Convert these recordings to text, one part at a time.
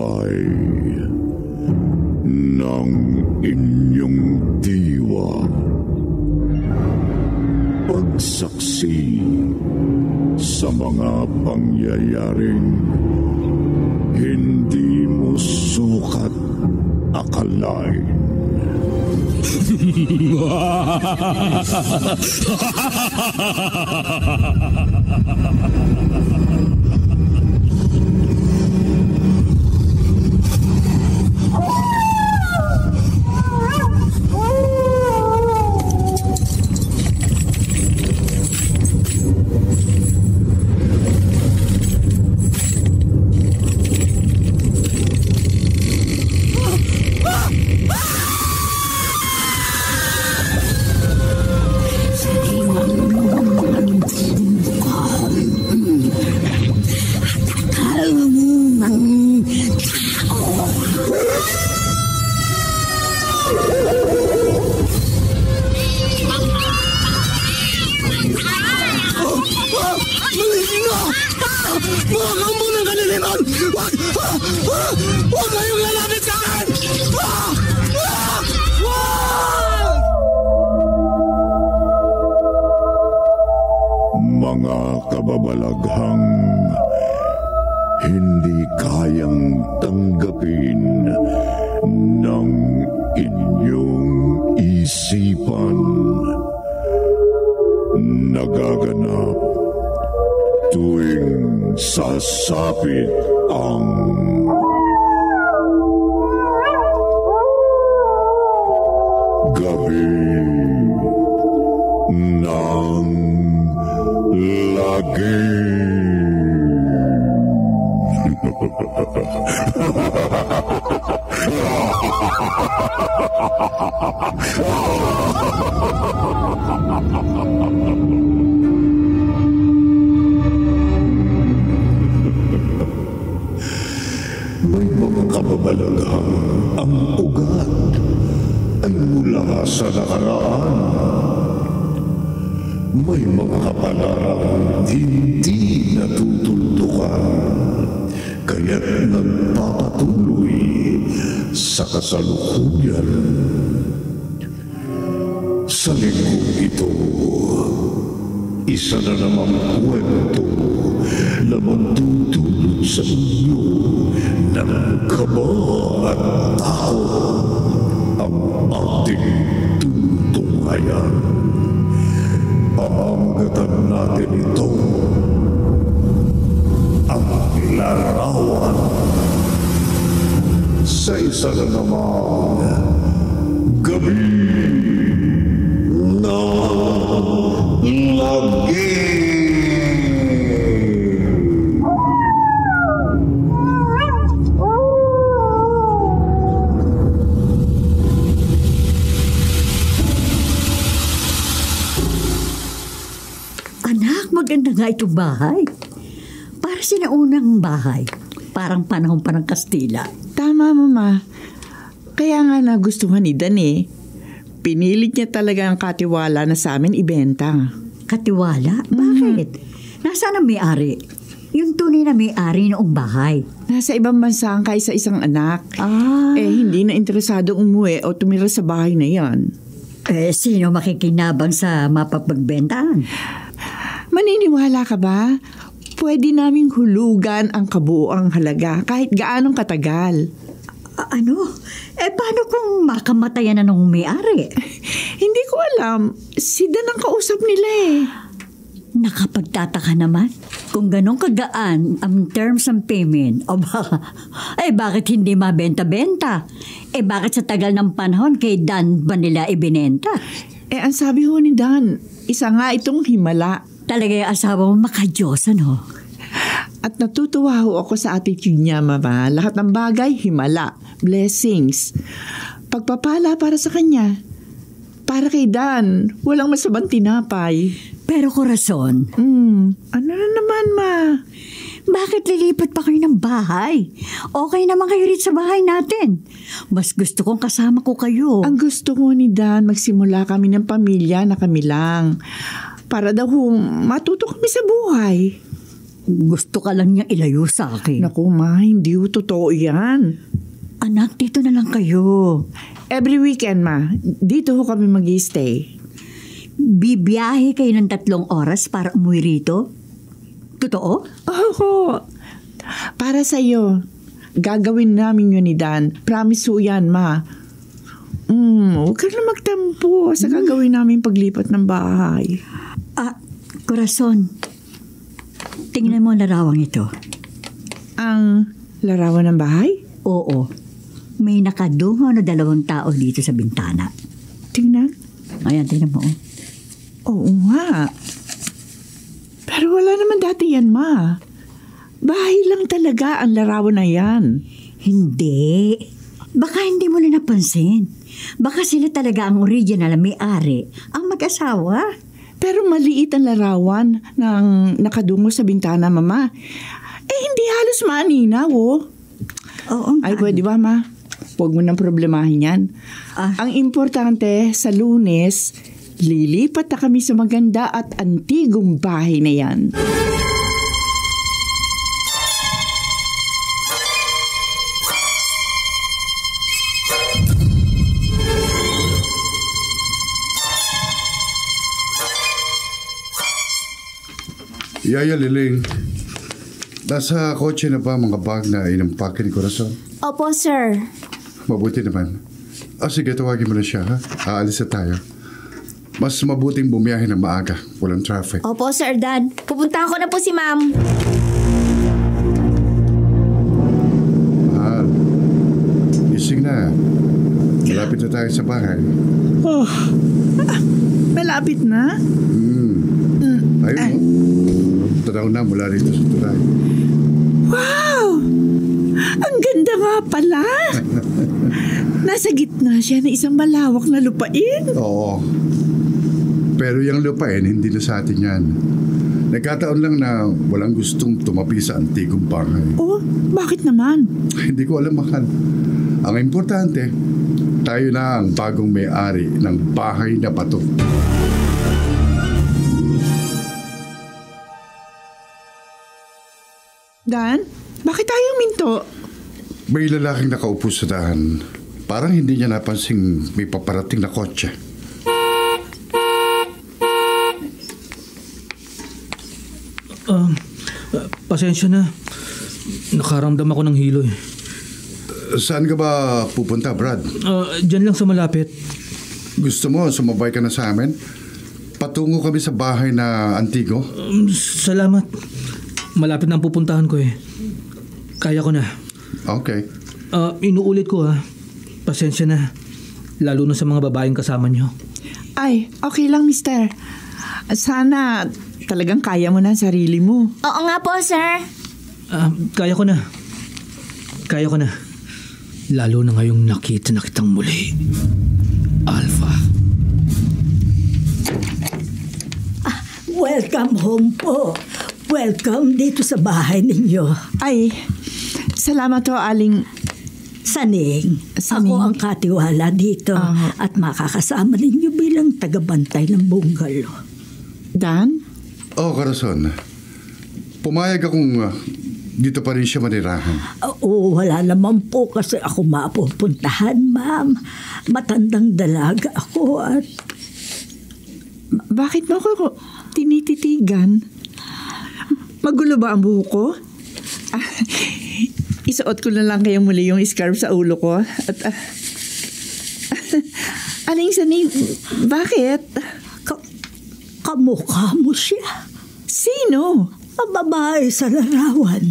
gabay ng inyong diwa. Pagsaksi sa mga pangyayaring hindi mo sukat akalain. Huwag kayong lalapit sa akin! Mga kababalaghang hindi kayang tanggapin ng inyong isipan. Nagaganap tuwing sasapit ang gabi ng lagim. May mga kababalaghang ang ugat ay mula sa nakaraan. May mga kapalarang hindi natutuldukan, kaya't nagpapatuloy sa kasalukuyan. Sa linggong ito, isa na namang kwento na magdudulot sa inyo ng kaba at takot ang ating tutunghayan. Pamamagatan natin ito ang larawan sa isa na namang gabi na lagim. Maganda nga itong bahay. Para sinaunang bahay. Parang panahon pa ng Kastila. Tama, Mama. Kaya nga nagustuhan ni Dan eh. Pinilit niya talaga ang katiwala na sa amin ibenta. Katiwala? Bakit? Nasaan ang may-ari? Yung tunay na may-ari noong bahay. Nasa ibang bansa ang kaysa isang anak. Hindi na interesado umuwi o tumira sa bahay na yan. Sino makikinabang sa mapapagbentahan? Maniniwala ka ba? Pwede naming hulugan ang kabuoang halaga kahit gaanong katagal. Paano kung makamatayan na nung may-ari? Hindi ko alam. Si Dan ang kausap nila eh. Nakapagtataka naman. Kung ganong kagaan ang terms ng payment, bakit hindi mabenta-benta? Bakit sa tagal ng panahon kay Dan ba nila ibinenta? Ang sabi ho ni Dan, isa nga itong himala. Talaga yung asawa mo makadyosan ho. At natutuwa ho ako sa attitude niya, Mama. Lahat ng bagay, himala. Blessings. Pagpapala para sa kanya. Para kay Dan, walang masabang tinapay. Pero korason. Ano na naman, Ma? Bakit lilipat pa kayo ng bahay? Okay naman kayo rin sa bahay natin. Mas gusto kong kasama ko kayo. Ang gusto ko ni Dan, magsimula kami ng pamilya na kami lang. Para daw matuto kami sa buhay. gusto ka lang niyang ilayo sa akin. Naku, Ma, hindi ho totoo yan. Anak, dito na lang kayo. Every weekend, Ma, dito ho kami mag-stay. Bibiyahe kayo ng 3 oras para umuwi rito? Totoo? Oo. Para sa'yo. Gagawin namin yun ni Dan. Promise ho yan, Ma. Huwag ka na magtampo sa gagawin namin paglipat ng bahay. Corazon, tingnan mo ang larawang ito. Ang larawan ng bahay? Oo. May nakadungo na 2 tao dito sa bintana. Tingnan. Ayan, tingnan mo. Oo nga. Pero wala naman dati yan, Ma. Bahay lang talaga ang larawan na yan. Hindi. Baka hindi mo na napansin. Baka sila talaga ang original na may-ari, ang mag-asawa. Pero maliit ang larawan ng nakadungo sa bintana, Mama. Hindi halos maaninaw, oh. Oo. Ay, pwede ba, Ma? Huwag mo nang problemahin yan. Ang importante, sa Lunes, lilipat na kami sa maganda at antigong bahay na yan. Yaya Liling, nasa kotse na ba mga bag na inampake ni Corazon? Opo, sir. Mabuti naman. Sige, tawagin mo na siya, ha? Aalis na tayo. Mas mabuting bumiyahe ng maaga. Walang traffic. Opo, Sir Dad. Pupuntahan ko na po si Ma'am. Mahal, gising na. Malapit na tayo sa bahay. Malapit na? Ayun, tanaw na mula rito sa tulay. Wow! Ang ganda nga pala! Nasa gitna siya ng isang malawak na lupain. Oo. Pero yung lupain, hindi na sa atin yan. Nagkataon lang na walang gustong tumabi sa antigong bahay. Oh, bakit naman? Hindi ko alam, mahal. Ang importante, tayo na ang bagong may-ari ng bahay na bato. Dan, bakit tayo minto? May lalaking nakaupo sa daan. Parang hindi niya napansing may paparating na kotse. Pasensya na. Nakaramdam ako ng hilo eh. Saan ka ba pupunta, Brad? Diyan lang sa malapit. Gusto mo sumabay ka na sa amin? Patungo kami sa bahay na antigo? Salamat. Malapit na ang pupuntahan ko eh. Kaya ko na. Okay. Inuulit ko Pasensya na. Lalo na sa mga babaeng kasama niyo. Ay, okay lang, mister. Sana talagang kaya mo na ang sarili mo. Oo nga po, sir. Kaya ko na. Kaya ko na. Lalo na ngayong nakita na kitang muli. Alpha. Welcome home po. Welcome dito sa bahay ninyo. Ay, salamat ho, Aling Saning. Saning. Ako ang katiwala dito at makakasama ninyo bilang tagabantay ng bungalow. Dan? Corazon. Pumayag akong dito pa rin siya manirahan. Wala naman po kasi ako mapupuntahan, ma'am. Matandang dalaga ako at... Bakit mo ako tinititigan? Magulo ba ang buhok ko? Isuot ko na lang kaya muli yung scarf sa ulo ko. At Aling Saning, bakit? Kamukha mo siya. Sino? Ang babae sa larawan.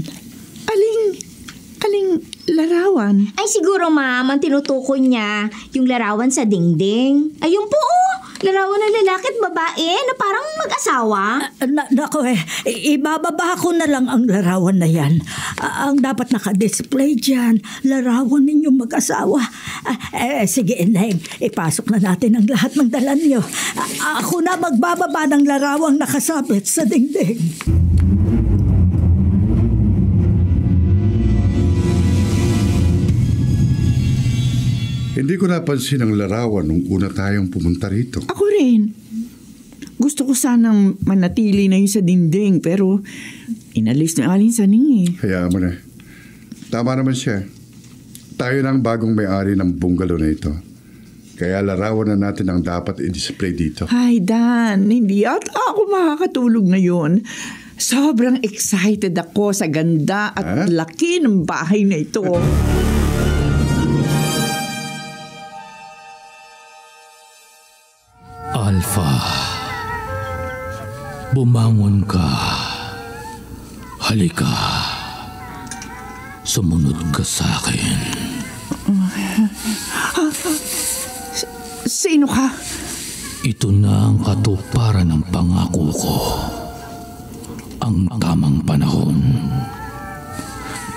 Aling larawan? Ay, siguro, Ma'am, ang tinutukoy niya, yung larawan sa dingding. Ayun po, larawan ng lalaki at babae na parang mag-asawa. Nako ibababa ko na lang ang larawan na yan. Ang dapat naka-display dyan, larawan ninyong mag-asawa. Sige, Ineng, ipasok na natin ang lahat ng dala niyo. Ako na magbababa ng larawang nakasabit sa dingding. Hindi ko napansin ang larawan nung una tayong pumunta rito. Ako rin. Gusto ko sanang manatili na yun sa dingding pero Inalis na Aling Saning eh. Hayaan mo na. Tama naman siya. Tayo na ang bagong may-ari ng bungalow na ito. Kaya larawan na natin ang dapat i-display dito. Ay, Dan, hindi yata ako makakatulog ngayon. Sobrang excited ako sa ganda at laki ng bahay na ito. Alpha, bumangon ka. Halika. Sumunod ka sa akin. Sino ka? Ito na ang katuparan ng pangako ko. Ang tamang panahon.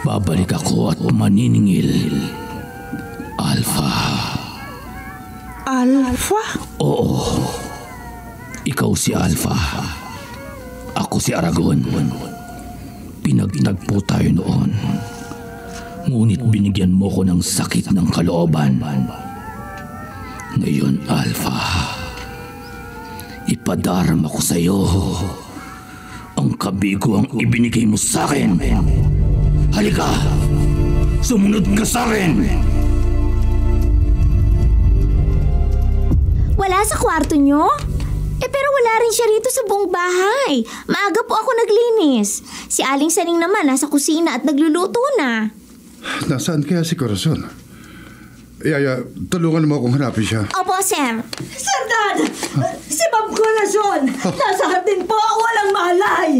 Babalik ako at maniningil. Alpha. Alpha? Oo. Ikaw si Alpha. Ako si Aragon. Pinagtagpo tayo noon. Ngunit binigyan mo ko ng sakit ng kalooban. Ngayon, Alpha, ipadarama ko sa iyo ang kabigo ang ibinigay mo sa akin. Halika! Sumunod ka sa akin! Wala sa kwarto nyo? Pero wala rin siya rito sa buong bahay. Maaga po ako naglinis. Si Aling Saning naman nasa kusina at nagluluto na. Nasaan kaya si Corazon? Yaya, tulungan mo akong hanapin siya. Opo, sir. Sir Dan! Si Ma'am Corazon! Nasa hardin po! Walang malay!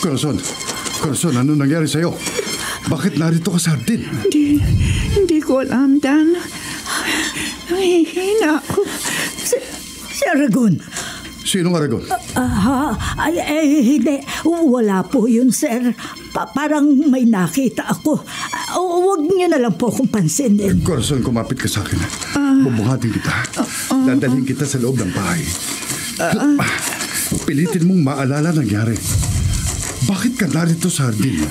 Corazon, ano nangyari sa'yo? Bakit narito ka sa hardin? Hindi ko alam, Dan. Nangihina ako. Si Aragon. Sinong Aragon? Hindi. Wala po yun, sir. Parang may nakita ako. Huwag niyo na lang po akong pansinin. Corazon, kumapit ka sa akin. Bubunghatin kita. Dadalhin kita sa loob ng bahay. Pilitin mong maalala nangyari. Bakit ka narito sa hardin?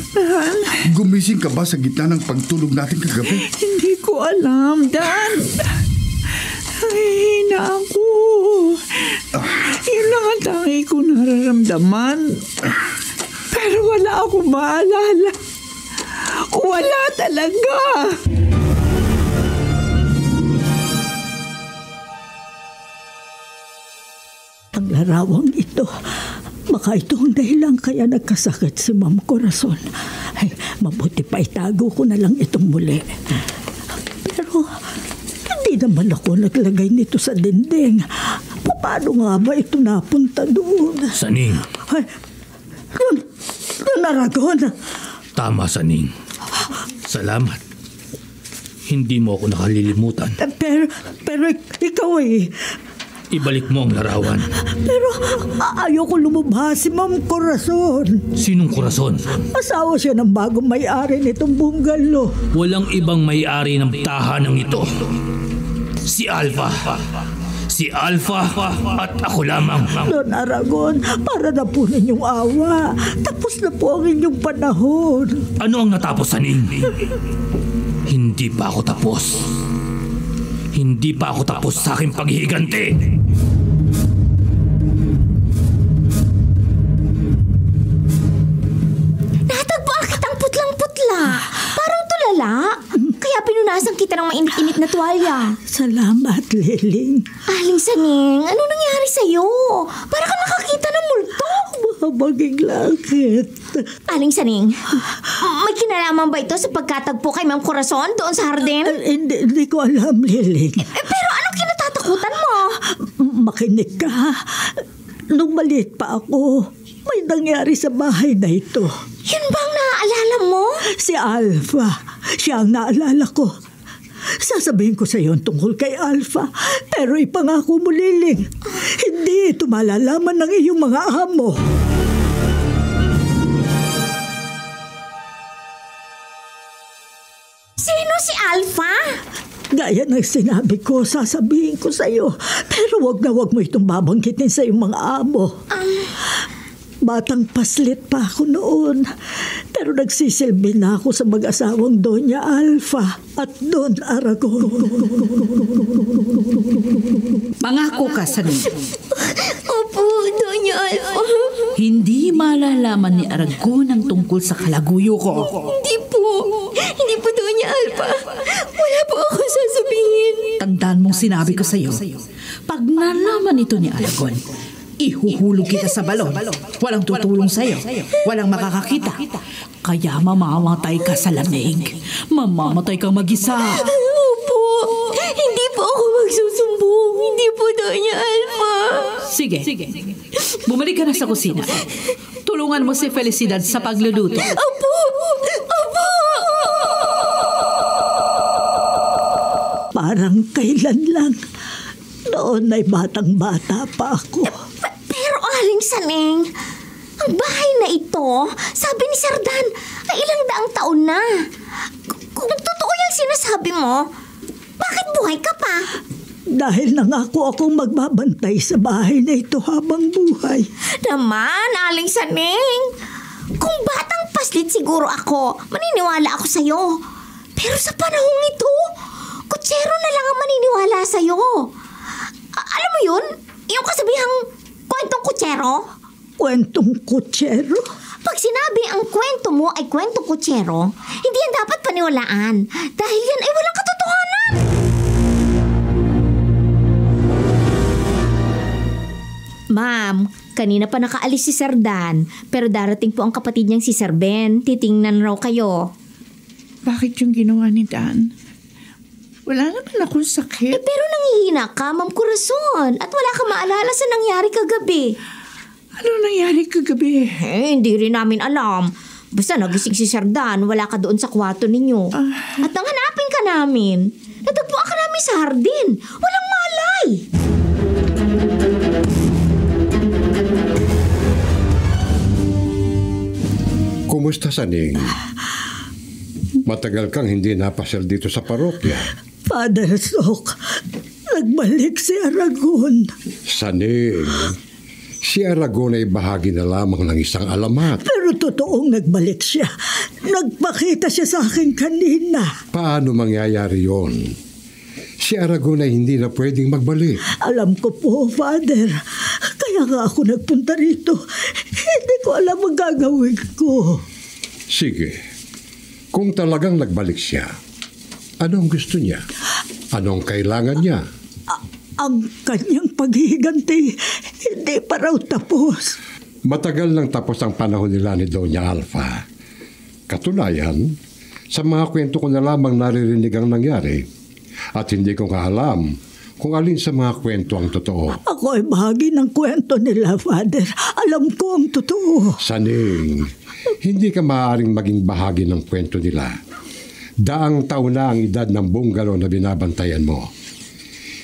Gumising ka ba sa gitna ng pagtulog natin kagabi? Hindi ko alam, Dan. Nangihina ako. Yun lang ang tangi ko nararamdaman. Pero wala akong maalala. Wala talaga. Ang larawang ito, baka ito ang dahilan kaya nagkasakit si Ma'am Corazon. Ay, mabuti pa itago ko na lang itong muli. Pero hindi naman ako naglagay nito sa dinding. Paano nga ba ito napunta doon? Saning. Ay, Aragon. Tama, Saning. Salamat. Hindi mo ako nakalilimutan. Pero ikaw eh. Ibalik mo ang larawan. Pero ayoko lumubha si Ma'am Corazon. Sinong Corazon? Asawa siya ng bagong may-ari nitong bungalow. Walang ibang may-ari ng tahanang ito. Si Alpha. Si Alpha at ako lamang. Don Aragon, para na po ninyong awa. Tapos na po ang inyong panahon. Ano ang natapos, Saning? Hindi pa ako tapos. Hindi pa ako tapos sa aking paghihiganti. Natagpuan kitang putlang-putla. Parang tulala. Kaya pinunasan kita ng mainit-init na tuwalya. Salamat, Liling. Aling Saning, ano nangyari sa'yo? Para ka nakakita ng multo. Mahabaging langit. Aling Saning, may kinalaman ba ito sa pagkatagpo kay Ma'am Corazon doon sa hardin? Hindi ko alam, Liling. Pero anong kinatatakutan mo? Makinig ka. Nung maliit pa ako, may nangyari sa bahay na ito. Yun bang naaalala mo? Si Alpha. Siya ang naalala ko. Sasabihin ko sa iyo tungkol kay Alpha. Pero ipangako mo, Liling, hindi ito malalaman ng iyong mga amo. Sino si Alpha? Gaya ng sinabi ko, sasabihin ko sa iyo. Pero wag na wag mo itong babanggitin sa iyong mga amo. batang paslit pa ako noon. Pero nagsisilbi na ako sa mag-asawang Doña Alfa at Don Aragon. Pangako ka, Saning. Opo, Doña Alfa. Hindi malalaman ni Aragon ang tungkol sa kalaguyo ko. Hindi po, Doña Alfa. Wala po ako sasabihin. Tandaan mong sinabi ko sa'yo, pag nalaman ito ni Aragon, ihuhulog kita sa balon. Walang tutulong sa'yo. Walang makakakita. Kaya mamamatay ka sa lamig. Mamamatay kang mag-isa. Opo, hindi po ako magsusumbong. Hindi po, Doña Alfa. Sige. Bumalik ka na sa kusina. Tulungan mo si Felicidad sa pagluluto. Opo. Parang kailan lang. Noon ay batang-bata pa ako. Pero Aling Saning, ang bahay na ito, sabi ni Sir Dan, ay ilang daang taon na. Kung totoo yung sinasabi mo, bakit buhay ka pa? Dahil nangako akong magbabantay sa bahay na ito habang buhay. Naman, Aling Saning. Kung batang paslit siguro ako, maniniwala ako sa'yo. Pero sa panahong ito, kutsero na lang ang maniniwala sa'yo. Alam mo yun? Yung kasabihang kwentong kutsero? Kwentong kutsero? Pag sinabi ang kwento mo ay kwentong kutsero, hindi yan dapat paniwalaan. Dahil yan ay walang katotohanan. Ma'am, kanina pa nakaalis si Sir Dan, pero darating po ang kapatid niyang si Sir Ben. Titingnan raw kayo. Bakit yung ginawa ni Dan? Wala naman akong sakit. Pero nangihina ka, Ma'am Corazon, at wala ka maalala sa nangyari kagabi. Ano nangyari kagabi? Hindi rin namin alam. Basta nagising si Sir Dan, wala ka doon sa kwarto ninyo. At nang hanapin ka namin, natagpuan ka namin sa hardin. Walang malay. Kumusta, Saning? Matagal kang hindi napasyal dito sa parokya. Father Sok, nagbalik si Aragon. Saning, si Aragon ay bahagi na lamang ng isang alamat. Pero totoong nagbalik siya. Nagpakita siya sa akin kanina. Paano mangyayari yon? Si Aragon ay hindi na pwedeng magbalik. Alam ko po, Father. Kaya nga ako nagpunta rito. Hindi ko alam ang gagawin ko. Sige. Kung talagang nagbalik siya, anong gusto niya? Anong kailangan niya? Ang kanyang paghihiganti, hindi pa raw tapos. Matagal nang tapos ang panahon nila ni Doña Alfa. Katunayan, sa mga kwento ko na lamang naririnig ang nangyari at hindi ko alam kung alin sa mga kwento ang totoo. Ako ay bahagi ng kwento nila, Father. Alam ko ang totoo. Saning, hindi ka maaaring maging bahagi ng kwento nila. Daang taon na ang edad ng bungalow na binabantayan mo.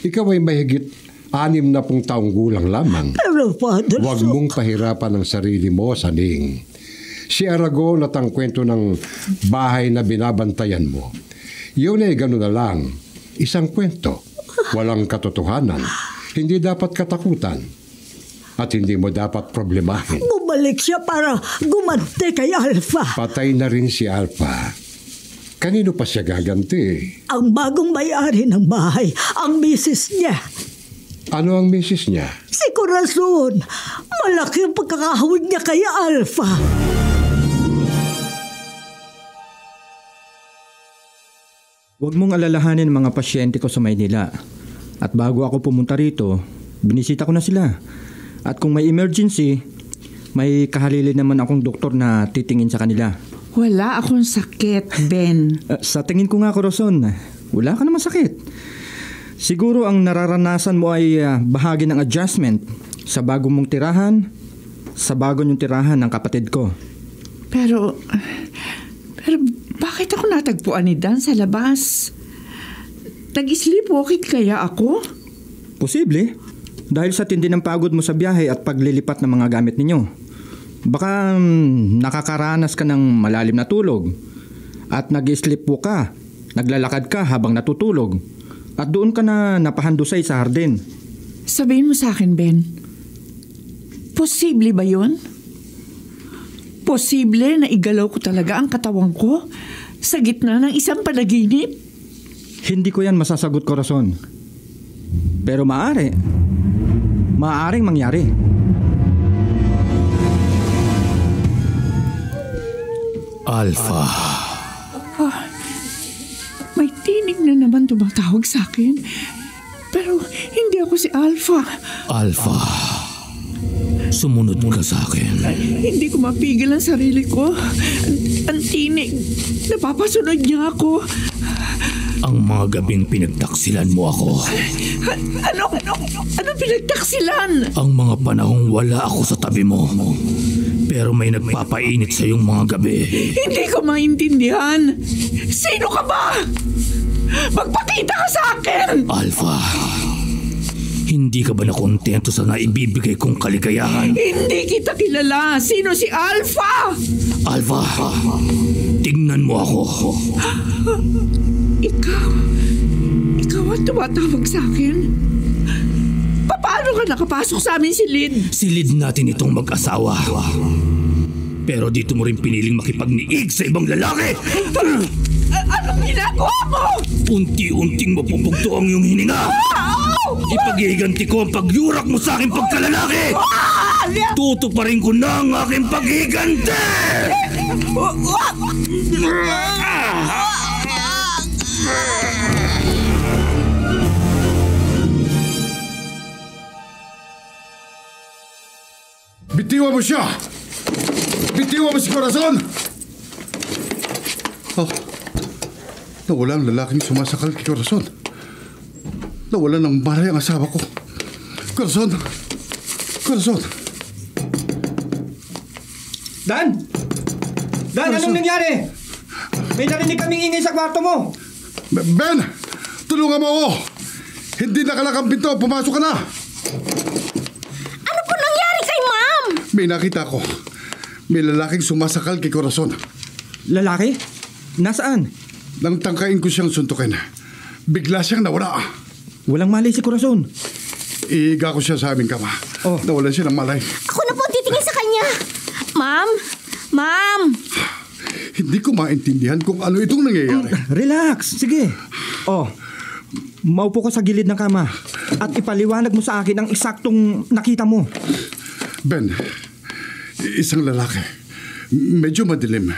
Ikaw ay mahigit 60 taong gulang lamang. Pero, Father, huwag mong pahirapan ang sarili mo, Saning. Si Aragon at ang kwento ng bahay na binabantayan mo, yun ay gano'n na lang. Isang kwento. Walang katotohanan. Hindi dapat katakutan. At hindi mo dapat problemahin. Bumalik siya para gumanti kay Alfa. Patay na rin si Alfa. Kanino pa siya gaganti? Ang bagong may-ari ng bahay, ang misis niya. Ano ang misis niya? Si Corazon. Malaki ang pagkakahawig niya kay Alfa. Huwag mong alalahanin mga pasyente ko sa Maynila. At bago ako pumunta rito, binisita ko na sila. At kung may emergency, may kahalili naman akong doktor na titingin sa kanila. Wala akong sakit, Ben. Sa tingin ko nga, Corazon, wala ka naman sakit. Siguro ang nararanasan mo ay bahagi ng adjustment sa bago mong tirahan, sa bago niyong tirahan ng kapatid ko. Pero bakit ako natagpuan ni Dan sa labas? Nag-sleepwalking kaya ako? Posible. Dahil sa tindi ng pagod mo sa biyahe at paglilipat ng mga gamit ninyo. Baka nakakaranas ka ng malalim na tulog. At nag-sleepwalk ka. Naglalakad ka habang natutulog. At doon ka na napahandusay sa hardin. Sabihin mo sa akin, Ben. Posible ba yun? Posible na igalaw ko talaga ang katawan ko sa gitna ng isang panaginip? Hindi ko yan masasagot, Corazon. Pero maaaring mangyari. Alpha. May tinig na naman tumatawag sa akin. Pero hindi ako si Alpha. Alpha. Sumunod ka sa akin. Hindi ko mapigil ang sarili ko. Ang tinig. Napapasunod niya ako. Ang mga gabing pinagtaksilan mo ako. Ano pinagtaksilan? Ang mga panahong wala ako sa tabi mo. Pero may nagpapainit sa iyong mga gabi. Hindi ko maintindihan. Sino ka ba? Magpakita ka sa akin! Alpha, hindi ka ba nakontento sa naibibigay kong kaligayahan? Hindi kita kilala. Sino si Alpha? Alpha, tingnan mo ako. Ikaw ang tumatawag sa akin? Paano ka nakapasok sa amin, Silid? Silid natin itong mag-asawa. Pero dito mo rin piniling makipagniig sa ibang lalaki. Anong ginagawa mo? Unti-unting mapupugto ang iyong hininga. Ipaghihiganti ko ang pagyurak mo sa aking pagkalalaki. Tutuparin ko na ang aking paghihiganti. Bitiwan mo siya! Bitiwan mo si Corazon! Nawala ang lalaking sumasakal kay Corazon. Nawala ng baray ang asawa ko. Corazon! Corazon! Dan! Dan, anong nangyari? May narinig kaming ingay sa kwarto mo. Ben! Tulungan mo ako! Hindi nakalakang pinto. Pumasok ka na! Ano po nangyari kay Ma'am? May nakita ko. May lalaking sumasakal kay Corazon. Lalaki? Nasaan? Nang tangkain ko siyang suntukin, bigla siyang nawala. Walang malay si Corazon. Iiga ko siya sa aming kama. Nawalan siya ng malay. Ako na po titingin sa kanya. Ma'am! Ma'am! Hindi ko maintindihan kung ano itong nangyayari. Relax. Sige. Maupo ko sa gilid ng kama at ipaliwanag mo sa akin ang eksaktong nakita mo. Ben, isang lalaki. Medyo madilim.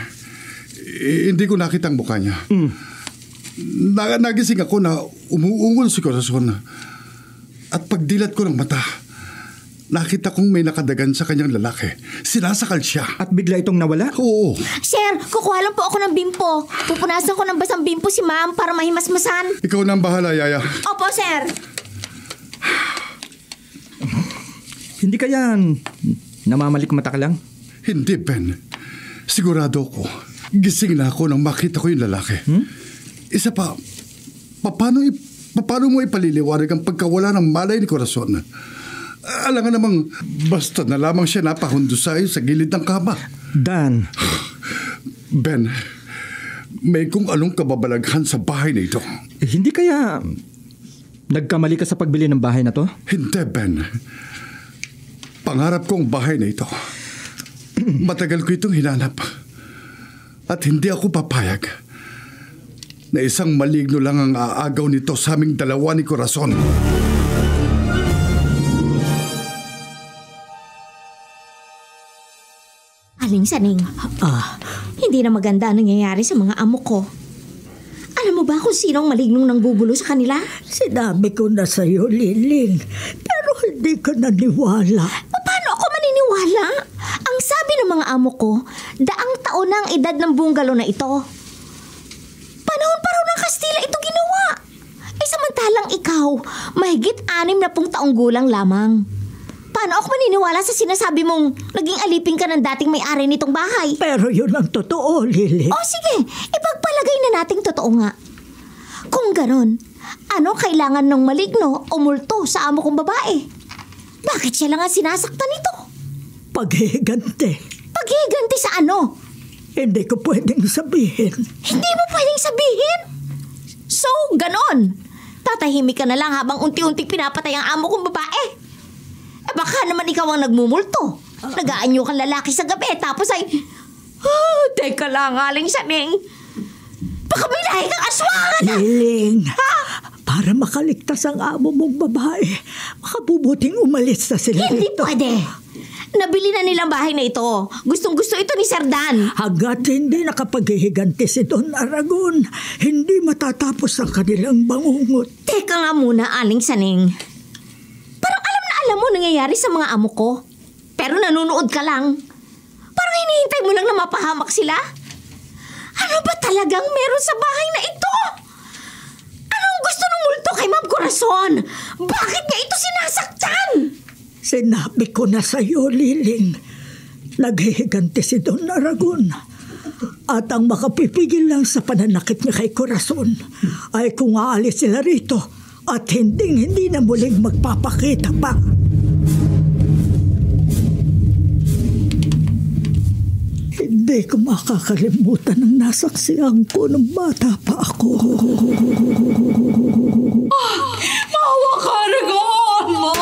Hindi ko nakita ang mukha niya. Nagising ako na umuungol si Corazon. At pagdilat ko ng mata, nakita kong may nakadagan sa kanyang lalaki. Sinasakal siya. At bigla itong nawala? Oo. Sir, kukuha lang po ako ng bimpo. Pupunasan ko ng basang bimpo si Ma'am para mahimasmasan. Ikaw na ang bahala, Yaya. Opo, sir. Hindi kaya namamalik mata ka lang? Hindi, Ben. Sigurado ko. Gising na ako nang makita ko yung lalaki. Isa pa, paano mo ipaliliwanag ang pagkawala ng malay ni Corazon? Alam nga namang basta na lamang siya napahundusay sa gilid ng kama. Dan. Ben, may kung anong kababalaghan sa bahay na ito. Hindi kaya nagkamali ka sa pagbili ng bahay na to? Hindi, Ben. Pangarap ko ang bahay na ito. Matagal ko itong hinanap. At hindi ako papayag na isang maligno lang ang aagaw nito sa aming dalawa ni Corazon. Aling Saning, hindi na maganda ang nangyayari sa mga amo ko. Alam mo ba kung sinong malignong nanggugulo sa kanila? Sinabi ko na sa'yo, Liling, pero hindi ko naniwala. Paano ako maniniwala? Ang sabi ng mga amo ko, daang taon na ang edad ng bungalow na ito. Panahon pa raw ng Kastila ito ginawa. Samantalang ikaw, mahigit 60 taong gulang lamang. Paano ako maniniwala sa sinasabi mong naging alipin ka ng dating may-ari nitong bahay? Pero yun ang totoo, Lily. Sige, ipagpalagay na nating totoo nga. Kung ganon, ano kailangan ng maligno o multo sa amo kong babae? Bakit siya lang ang sinasaktan nito? Paghihiganti. Paghihiganti sa ano? Hindi ko pwedeng sabihin. Hindi mo pwedeng sabihin? So, ganon. Tatahimik ka na lang habang unti-unting pinapatay ang amo kong babae. Baka naman ikaw ang nagmumulto. Nag-aanyo kang lalaki sa gabi tapos ay Oh, teka lang, Aling Saning. Baka may lahi kang aswang! Liling, para makaligtas ang amo mong babae, makabubuting umalis na sila Hindi rito. pwede. Nabili na nilang bahay na ito. Gustong-gusto ito ni Sir Dan. Hanggat hindi nakapaghihiganti si Don Aragon, hindi matatapos ang kanilang bangungot. Teka nga muna, Aling Saning. Parang alam na alam mo nangyayari sa mga amo ko. Pero nanonood ka lang. Parang hinihintay mo lang na mapahamak sila. Ano ba talagang meron sa bahay na ito? Anong gusto ng multo kay Ma'am Corazon? Bakit niya ito sinasaktan? Sinabi ko na sa iyo, Liling. Naghihiganti si Don Aragon. At ang makapipigil lang sa pananakit niya kay Corazon ay kung aalis sila rito at hindi na muling magpapakita pa. Hindi ko makakalimutan ang nasaksihan ko nung bata pa ako. Maawa ka, Aragon mo!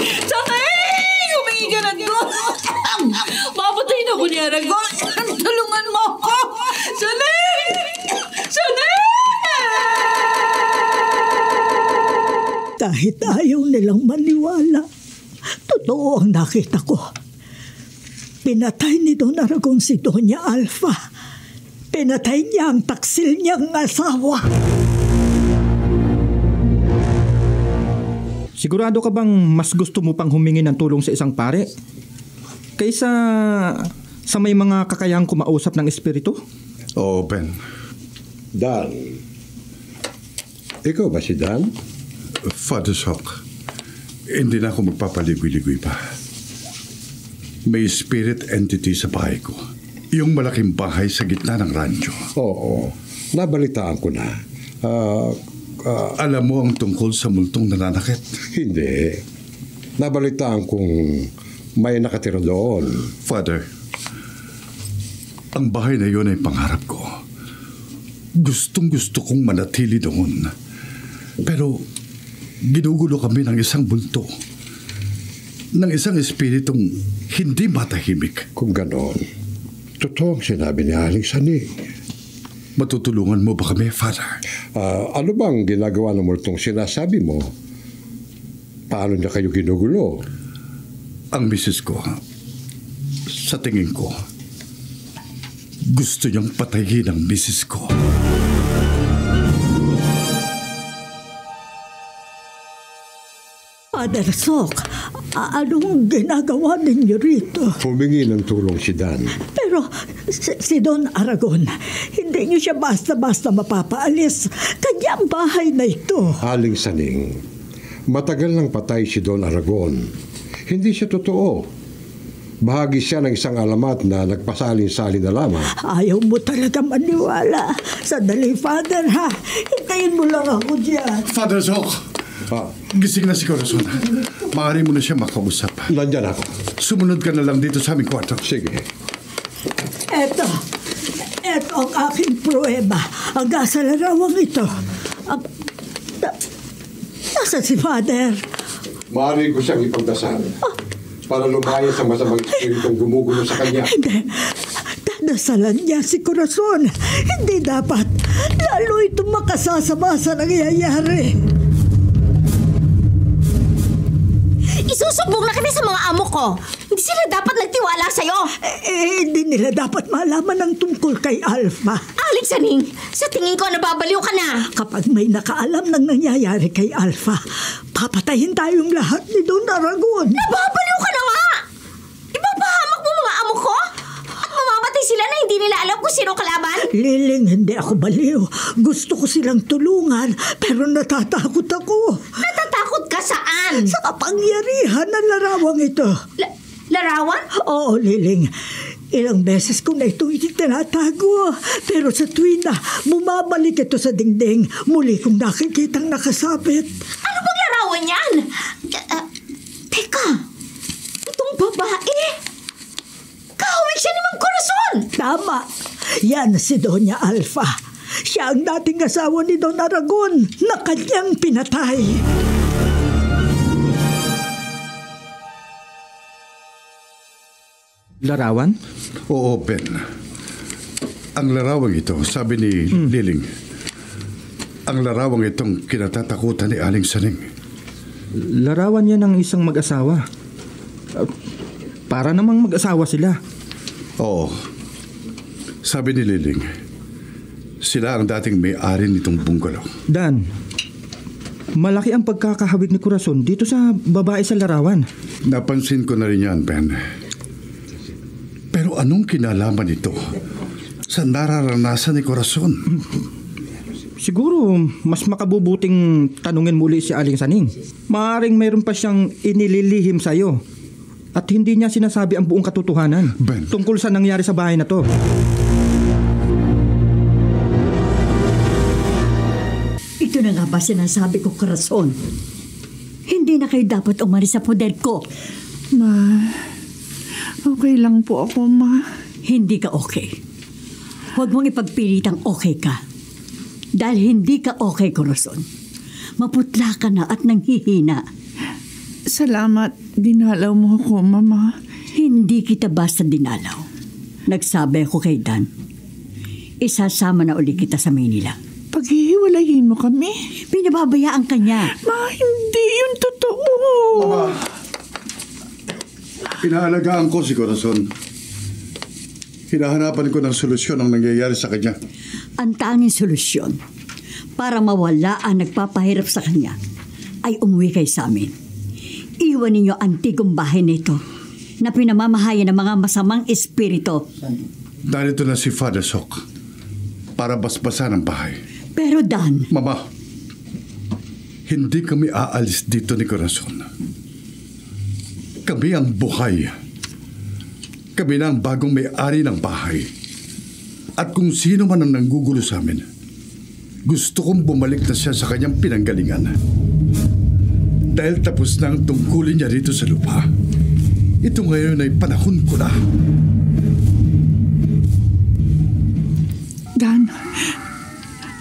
Sanay! Humingi ka ng tulong! Mapatay na ko ni Aragon! Tulungan mo ako! Sanay! Sanay! Kahit ayaw nilang maniwala, totoo ang nakita ko. Pinatay ni Don Aragon si Doña Alfa. Pinatay niya ang taksil niyang asawa. Sigurado ka bang mas gusto mo pang humingi ng tulong sa isang pare? Kaysa sa may mga kakayahang kumausap ng espiritu? Oo, Ben. Dan. Ikaw ba si Dan? Father Sok, hindi na ako magpapaligoy-ligoy pa. May spirit entity sa bahay ko. Yung malaking bahay sa gitna ng rancho. Oo. Nabalitaan ko na. Alam mo ang tungkol sa multong nananakit? Hindi. Nabalitaan kong may nakatira doon. Father, ang bahay na yun ay pangarap ko. Gustong-gusto kong manatili doon. Pero ginugulo kami ng isang multo. Ng isang espiritong hindi matahimik. Kung ganon, totoo ang sinabi ni Aling Saning. Matutulungan mo ba kami, Father? Ano bang ginagawa ng multong sinasabi mo? Paano niya kayo ginugulo? Ang misis ko, sa tingin ko, gusto niyang patayin ang misis ko. Father Sok, anong ginagawa ninyo rito? Humingi ng tulong si Dan. Pero si Don Aragon, hindi niyo siya basta-basta mapapaalis. Kanya ang bahay na ito. Aling Saning, matagal nang patay si Don Aragon. Hindi siya totoo. Bahagi siya ng isang alamat na nagpasalin-salin na lamang. Ayaw mo talaga maniwala. Sandali, Father, ha? Hintayin mo lang ako dyan. Father Sok! Gising na si Corazon. Maaari mo na siya makausap. Nandyan ako. Sumunod ka na lang dito sa aming kwarto. Sige. Eto ang aking pruweba. Ang gasa larawang ito. Nasa si Father? Maaari ko siyang ipagdasal para lumaya sa masamang espiritong gumugulo sa kanya. Hindi. Dadasalan niya si Corazon. Hindi dapat. Lalo itong makasasama sa nangyayari. Isusubong na kita sa mga amo ko. Hindi sila dapat nagtiwala sa'yo. Hindi nila dapat malaman ang tungkol kay Alpha. Aling Saning, sa tingin ko nababaliw ka na. Kapag may nakaalam ng nangyayari kay Alpha, papatayin tayong lahat ni Don Aragon. Nababaliw ka na nga! Ipapahamak mo mga amo ko? At mamamatay sila na hindi nila alam kung sino kalaban? Liling, hindi ako baliw. Gusto ko silang tulungan, pero natatakot ako. Natatakot ka saan? Sa kapangyarihan ng larawang ito. Larawan? Oo, Liling. Ilang beses ko na ito itinatago. Pero sa tuwing na bumabalik ito sa dingding, muli kong nakikitang nakasabit. Ano bang larawan yan? Teka, itong babae. Kahawig siya ni Mang Corazon. Tama. Yan si Doña Alfa. Siya ang dating asawa ni Don Aragon na kanyang pinatay. Larawan? Oo, Ben. Ang larawang ito, sabi ni Liling, ang larawang itong kinatatakutan ni Aling Saning. Larawan niya ng isang mag-asawa. Para namang mag-asawa sila. Oo. Sabi ni Liling, sila ang dating may-ari nitong bungalow. Dan, malaki ang pagkakahawig ni Corazon dito sa babae sa larawan. Napansin ko na rin yan, Ben. Pero anong kinalaman ito sa nararanasan ni Corazon? Siguro, mas makabubuting tanungin muli si Aling Saning. Maaring mayroon pa siyang inililihim sa'yo. At hindi niya sinasabi ang buong katotohanan Ben, tungkol sa nangyari sa bahay na to. Ito na nga ba sinasabi ko, Corazon? Hindi na kayo dapat umalis sa poder ko. Ma, okay lang po ako, Ma. Hindi ka okay. Huwag mong ipagpilitang okay ka. Dahil hindi ka okay, Corazon. Maputla ka na at nanghihina. Salamat, dinalaw mo ako, Mama. Hindi kita basta dinalaw. Nagsabi ako kay Dan. Isasama na uli kita sa Manila. Paghihiwalayin mo kami? Pinababayaan ka niya. Ma, hindi yun totoo. Mama, pinaalagaan ko si Corazon. Hinahanapan ko ng solusyon ang nangyayari sa kanya. Ang tanging solusyon para mawala ang nagpapahirap sa kanya ay umuwi kayo sa amin. Iwan ninyo ang antigong bahay nito na pinamamahayan ng mga masamang espiritu. Narito na si Father Sok para basbasan ang bahay. Pero Dan... Mama, hindi kami aalis dito ni Corazon. Kami ang buhay. Kami na ang bagong may-ari ng bahay. At kung sino man ang nanggugulo sa amin, gusto kong bumalik na siya sa kanyang pinanggalingan. Dahil tapos na ang tungkulin niya rito sa lupa. Ito ngayon ay panahon ko na.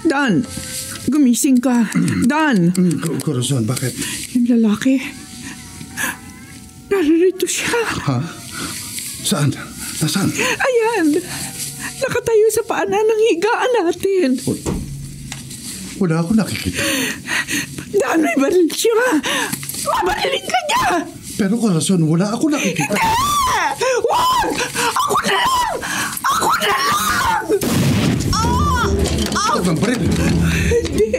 Dan, gumising ka. Dan! Corazon, bakit? Yung lalaki, naririto siya. Ha? Saan? Nasaan? Ayan, nakatayo sa paanan ng higaan natin. Wala ako nakikita. Dan, may baril siya. Mabarilin ka niya. Pero Corazon, wala ako nakikita. Wag! Ako na lang! Ako na lang! Huwag ng baril. Hindi.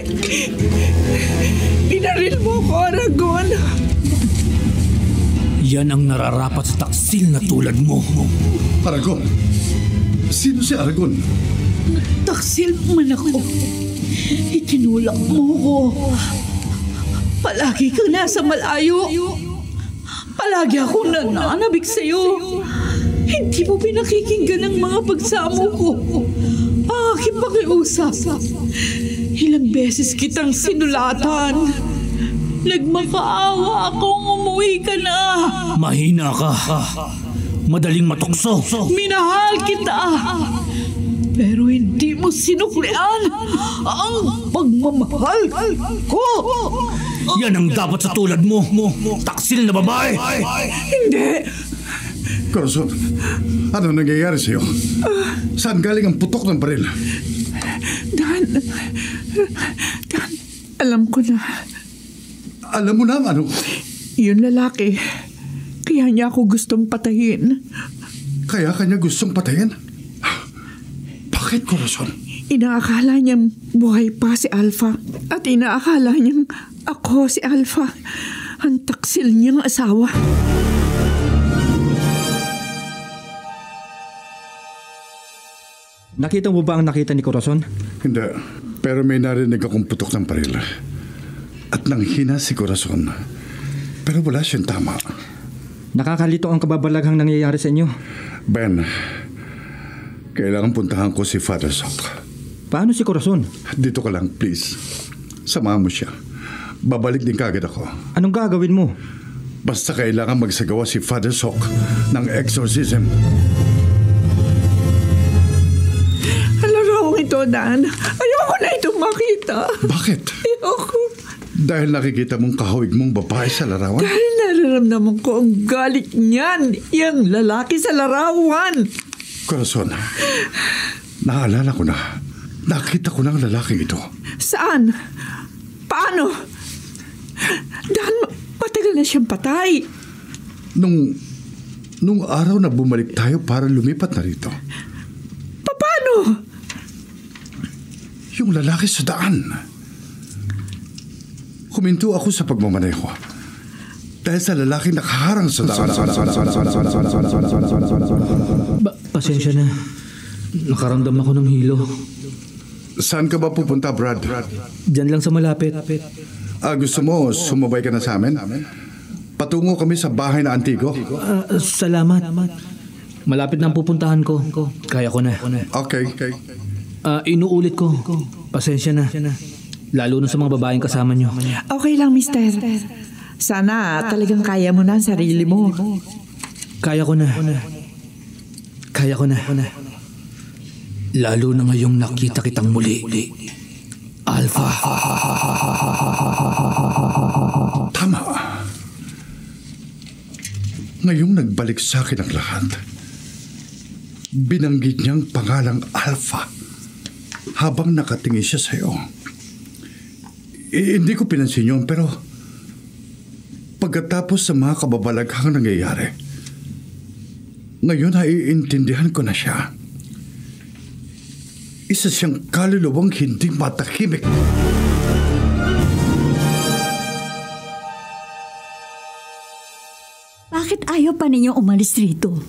Binaril mo ko, Aragon. Yan ang nararapat sa taksil na tulad mo. Aragon? Sino si Aragon? Taksil man ako. Itinulak mo ko. Palagi kang nasa malayo. Palagi akong nananabik sa'yo. Hindi mo pinakikinggan ang mga pagsamo ko. Aking pakiusap. Ilang beses kitang sinulatan. Nagmakaawa akong umuwi ka na. Mahina ka. Madaling matukso. Minahal kita. Pero hindi mo sinuklian ang pagmamahal ko. Yan ang dapat sa tulad mo. Taksil na babae. Hindi. Corazon, ano nangyayari sa'yo? Saan galing ang putok ng baril? Dan, alam ko na. Alam mo na ano? Yun lalaki, kaya niya ako gustong patayin. Kaya kanya gustong patayin? Bakit, Corazon? Inaakala niyang buhay pa si Alpha at inaakala niyang ako si Alpha, ang taksil niyang asawa. Nakita mo ba ang nakita ni Corazon? Hindi, pero may narinig akong putok ng baril. At nanghina si Corazon. Pero wala siyang tama. Nakakalito ang kababalaghang nangyayari sa inyo. Ben, kailangan puntahan ko si Father Sok. Paano si Corazon? Dito ka lang, please. Samahan mo siya. Babalik din kagad ako. Anong gagawin mo? Basta kailangan magsagawa si Father Sok ng exorcism. Alam ito, Dan. Ayoko na itong makita. Bakit? Ayoko. Dahil nakikita mong kahawig mong babae sa larawan? Dahil Nararamdaman ko ang galit niyan. Yang lalaki sa larawan. Corazon, naalala ko na. Nakita ko na ang lalaking ito. Saan? Paano? Dan, matagal na siyang patay. Nung araw na bumalik tayo para lumipat na rito. Paano? Yung lalaki sa daan. Huminto ako sa pagmamaneho. Dahil sa lalaking nakaharang sa daan. Pasensya na. Nakaramdam ako ng hilo. Saan ka ba pupunta, Brad? Diyan lang sa malapit. Gusto mo, sumabay ka na sa amin? Patungo kami sa bahay na antigo. Salamat. Malapit na ang pupuntahan ko. Kaya ko na. Okay. Inuulit ko. Pasensya na. Lalo na sa mga babaeng kasama nyo. Okay lang, mister. Sana talagang kaya mo na ang sarili mo. Kaya ko na. Lalo na ngayong nakita kitang muli. Alpha. Tama. Ngayong nagbalik sa akin ang lahat, binanggit niyang pangalang Alpha habang nakatingin siya sa iyo. Hindi ko pinansin yun, pero pagkatapos sa mga kababalaghang nangyayari, ngayon naiintindihan ko na siya. Isa siyang kaluluwang hindi matahimik. Bakit ayaw pa ninyo umalis rito?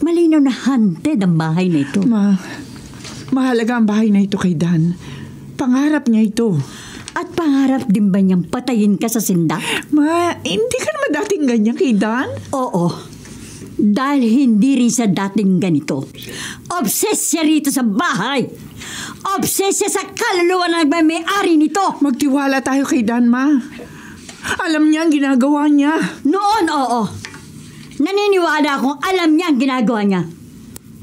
Malinaw na haunted ang bahay na ito. Mahalaga ang bahay na ito kay Dan. Pangarap niya ito. At pangarap din ba niyang patayin ka sa sindak? Hindi ka naman dating ganyan kay Dan? Oo. Dahil hindi rin sa dating ganito. Obsessed siya rito sa bahay. Obsessed siya sa kaluluwa na nagmamay-ari nito. Magtiwala tayo kay Dan, Ma. Alam niya ang ginagawa niya. Noon, oo. Naniniwala akong alam niya ang ginagawa niya.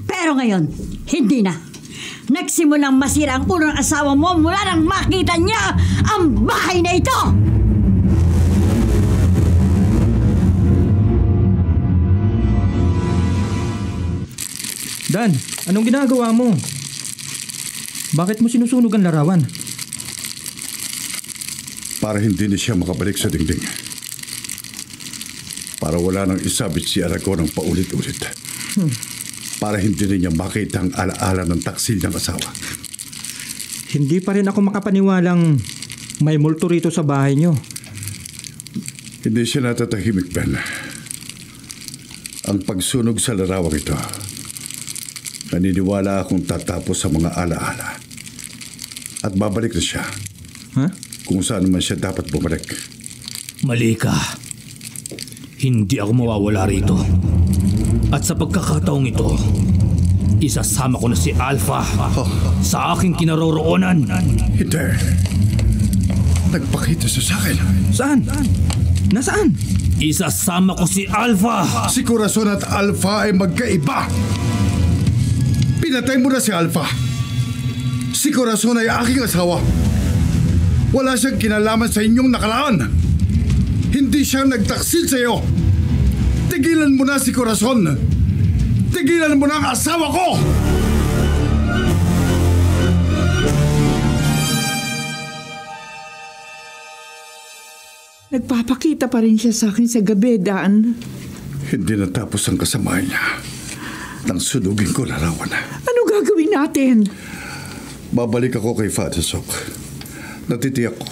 Pero ngayon, hindi na. Nagsimulang masira ang unang asawa mo mula nang makita niya ang bahay na ito. Dan, anong ginagawa mo? Bakit mo sinusunog ang larawan? Para hindi na siya makabalik sa dingding. Para wala nang isabit si Aragon ng paulit-ulit. Para hindi na niya makita ang alaala ng taksil niyang asawa. Hindi pa rin ako makapaniwalang may multo rito sa bahay niyo. Hindi siya natatahimik, Ben. Ang pagsunog sa larawang ito, naniniwala akong tatapos sa mga alaala. At babalik na siya. Kung saan man siya dapat bumalik. Mali ka. Hindi ako mawawala rito. At sa pagkakataong ito, isasama ko na si Alpha sa aking kinaroroonan. Hindi. Nagpakita siya sa akin. Saan? Nasaan? Isasama ko si Alpha. Si Corazon at Alpha ay magkaiba. Pinatay mo na si Alpha. Si Corazon ay aking asawa. Wala siyang kinalaman sa inyong nakalaan. Hindi siya nagtaksil sa iyo. Tigilan mo na si Corazon. Tigilan mo na ang asawa ko! Nagpapakita pa rin siya sa akin sa gabi, Dan. Hindi natapos ang kasamahan niya. Nang sunugin ko larawan. Ano gagawin natin? Babalik ako kay Father Sok. Natitiyak ko,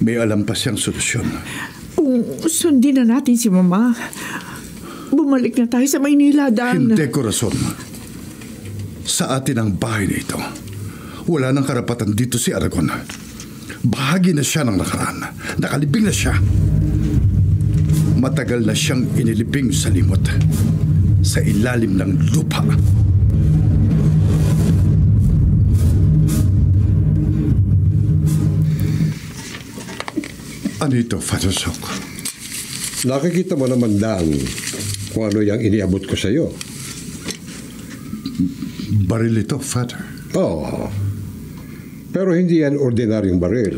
may alam pa siyang solusyon. Sundin na natin si Mama. Bumalik na tayo sa Maynila, Dan. Hindi, Corazon. Sa atin ang bahay na ito. Wala nang karapatan dito si Aragon. Bahagi na siya ng nakaraan. Nakalibing na siya. Matagal na siyang inilibing sa limot. Sa ilalim ng lupa. Ano ito, Father Sok? Nakikita mo naman, Dan, kung ano yung iniabot ko sa iyo. Baril ito, Father. Oo. Pero hindi yan ordinaryong baril.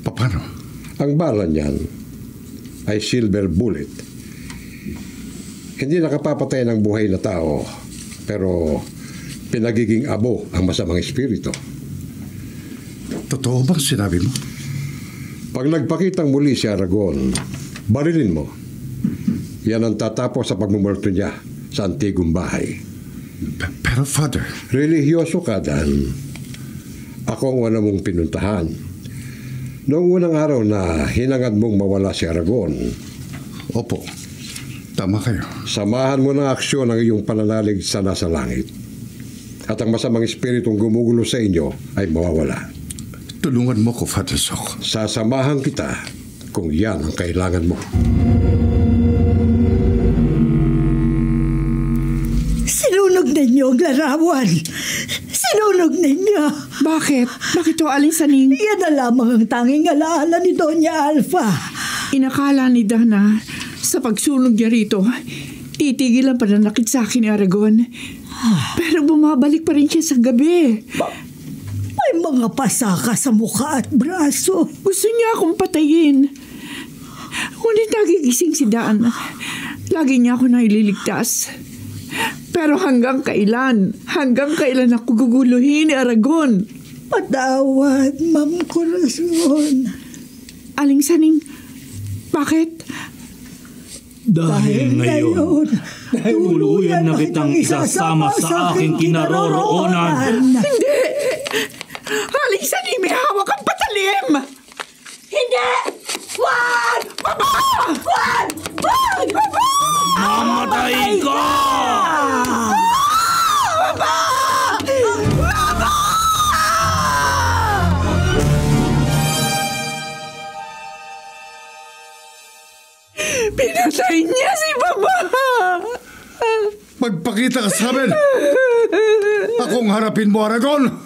Paano? Ang bala niyan, ay silver bullet. Hindi nakapapatay ng buhay na tao, pero pinagiging abo ang masamang espiritu. Totoo bang sinabi mo? Pag nagpakitang muli si Aragon, barilin mo. Yan ang tatapos sa pagmumulto niya sa antigong bahay. Pero Father... Relihiyoso ka, Dan. Ako ang wala mong pinuntahan. Noong unang araw na hinangad mong mawala si Aragon. Opo, tama kayo. Samahan mo ng aksyon ang iyong pananalig sa nasa langit. At ang masamang espiritong gumugulo sa inyo ay mawawala. Tulungan mo ko, Father Sok. Sasamahan kita kung yan ang kailangan mo. Sinunog ninyo ang larawan. Sinunog ninyo. Bakit? Bakit o, Aling Saning? Yan na lamang ang tanging alaala ni Doña Alpha. Inakala ni Dana sa pagsunog niya rito, titigil ang pananakit sa akin ni Aragon. Pero bumabalik pa rin siya sa gabi. May mga pasaka sa mukha at braso. Gusto niya akong patayin. Ngunit nagigising si Dan. Lagi niya ako naililigtas. Pero hanggang kailan ako guguluhin ni Aragon? Patawad, Ma'am Corazon. Aling Saning, bakit? Dahil ngayon, tuluyan na kitang isasama sa aking kinaroroonan. Hindi! Aling Saning, may hawak ang patalim! Hindi! Wag! Baba! Wag! Wag! Baba! Mamatay ka! Baba! Baba! Pinatay niya si Baba! Magpakita ka sa amin! Akong harapin mo, Aragon!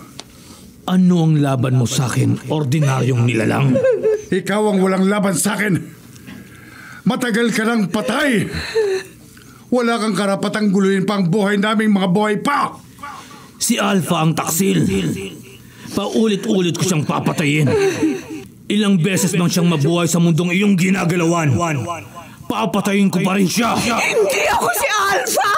Ano ang laban mo sa akin, ordinaryong nilalang? Ikaw ang walang laban sa akin. Matagal ka nang patay. Wala kang karapatang guluhin pa ang buhay naming mga buhay pa. Si Alpha ang taksil. Paulit-ulit ko siyang papatayin. Ilang beses bang siyang mabuhay sa mundong iyong ginagalawan. Papatayin ko pa rin siya. Hindi ako si Alpha!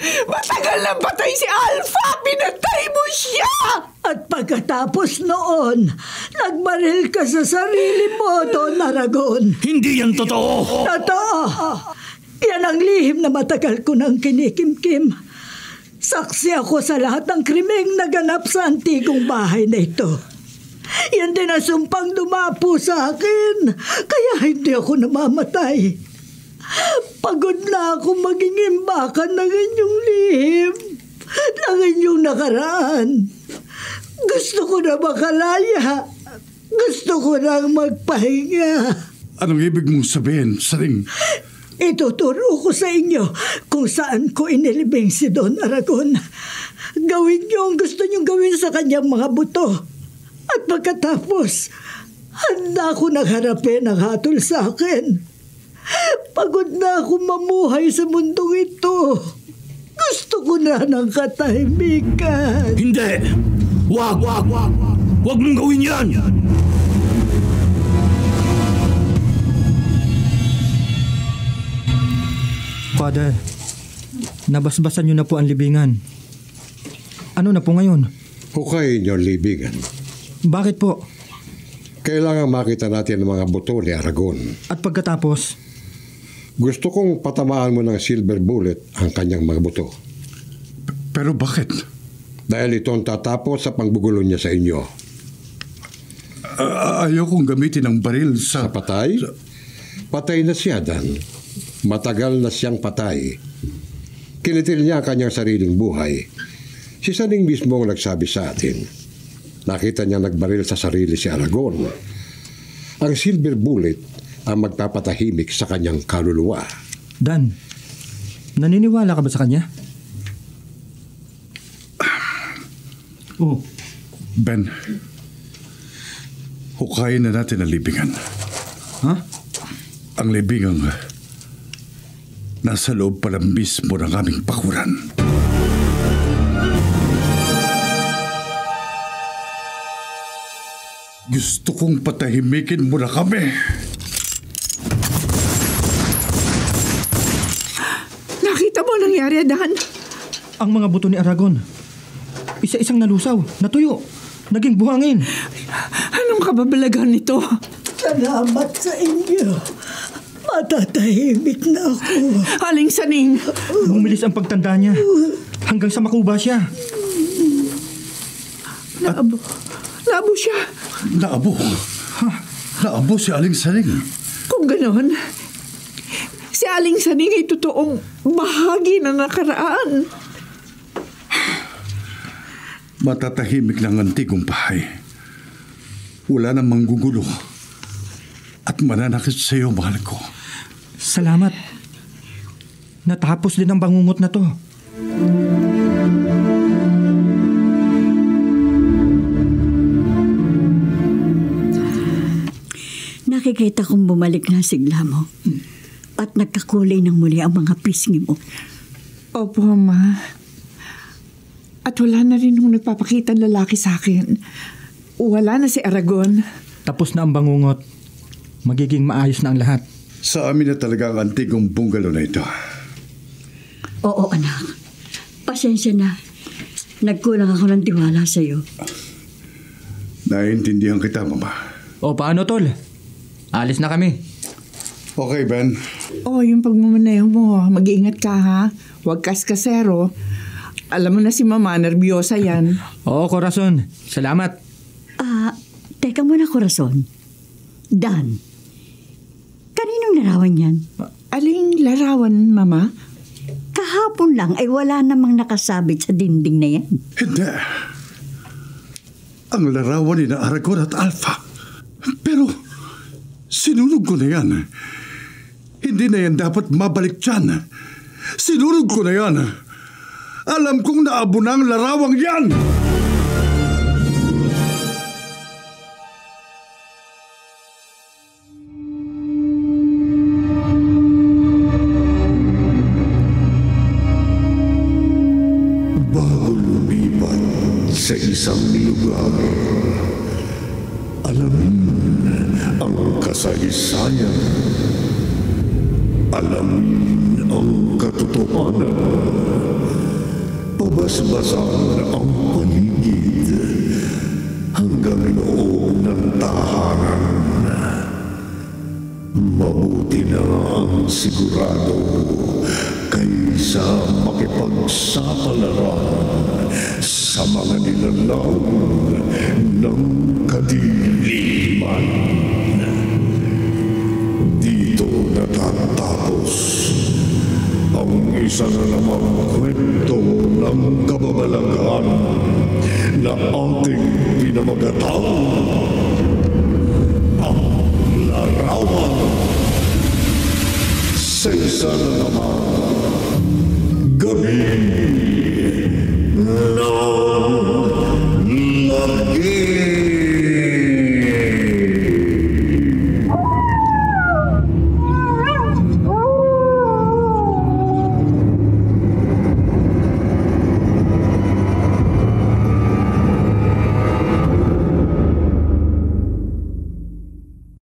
Matagal na patay si Alpha! Pinatay mo siya! At pagkatapos noon, nagbaril ka sa sarili mo, Don Aragon. Hindi yan totoo! Totoo! Yan ang lihim na matagal ko nang kinikimkim. Saksi ako sa lahat ng krimeng naganap sa antigong bahay na ito. Yan din ang sumpang dumapo sa akin, kaya hindi ako namamatay. Pagod na ako maging imbakan ng inyong lihim, ng inyong nakaraan. Gusto ko na makalaya. Gusto ko na magpahinga. Anong ibig mong sabihin, Saning? Ituturo ko sa inyo kung saan ko inilibing si Don Aragon. Gawin niyo ang gusto niyong gawin sa kanyang mga buto. At pagkatapos, handa ko nang harapin ang hatol sa akin. Pagod na ako mamuhay sa mundong ito. Gusto ko na ng katahimikan. Hindi! Wag mong gawin yan! Father, nabasbasan niyo na po ang libingan. Ano na po ngayon? Hukayin niyo ang libingan. Bakit po? Kailangan makita natin ang mga buto ni Aragon. At pagkatapos? Gusto kong patamaan mo ng silver bullet ang kanyang mga buto. Pero bakit? Dahil ito ang tatapos sa panggugulo niya sa inyo. Ayokong gamitin ang baril sa... Sa patay? Patay na siya, Dan. Matagal na siyang patay. Kinitil niya ang kanyang sariling buhay. Si Saning mismo ang nagsabi sa atin. Nakita niya nagbaril sa sarili si Aragon. Ang silver bullet ang magpapatahimik sa kanyang kaluluwa. Dan, naniniwala ka ba sa kanya? Oh. Ben, hukayin na natin ang libingan. Ha? Ang libingan nasa loob pala mismo ng aming pakuran. Gusto kong patahimikin mo na kami. nangyari, Dan? Ang mga buto ni Aragon, isa-isang nalusaw, natuyo, naging buhangin. Anong kababalaghan nito? Salamat sa inyo. Matatahimik na ako. Aling Saning. Bumilis ang pagtanda niya hanggang sa makuba siya. Naabo siya. Naabo? Naabo si Aling Saning? Kung ganon, si Aling Saning ay totoong bahagi ng nakaraan. Matatahimik ng antigong bahay. Wala nang manggugulo. At mananakit sa iyo, mahal ko. Salamat. Natapos din ang bangungot na to. Nakikita kong bumalik na sigla mo. At nagkakulay ng muli ang mga pisngi mo. Opo, Ma. At wala na rin nung nagpapakita ng lalaki sa akin. Wala na si Aragon. Tapos na ang bangungot. Magiging maayos na ang lahat. Sa amin na talaga ang antigong bungalow na ito. Oo, anak. Pasensya na. Nagkulang ako ng tiwala sa iyo. Naiintindihan kita, Mama. O paano, Tol? Alis na kami. Okay, Ben. Yung pagmamaneho mo, mag-iingat ka, ha? Huwag kaskasero. Alam mo na si Mama, nervyosa yan. Oo, Corazon. Salamat. Teka muna, Corazon. Dan, kaninong larawan yan? Aling larawan, Mama? Kahapon lang ay wala namang nakasabit sa dinding na yan. Hindi. Ang larawan ni na Aragon at Alpha. Pero, sinunog ko na yan. Hindi na yan dapat mabalik dyan. Sinunog ko na yan. Alam kong naabo na ang larawang yan! Bago lumipat sa isang lugar, alamin ang kasaysayan. Alamin ang katotohanan. Pabasbasan ang paligid hanggang loob ng tahanan. Mabuti na ang sigurado kaysa makipagsapalaran sa mga nilalang ng kadiliman. Dito natatapos ang isa na namang kwento ng kababalaghan na ating pinamagatang ang larawan. Sa isa na namang gabi na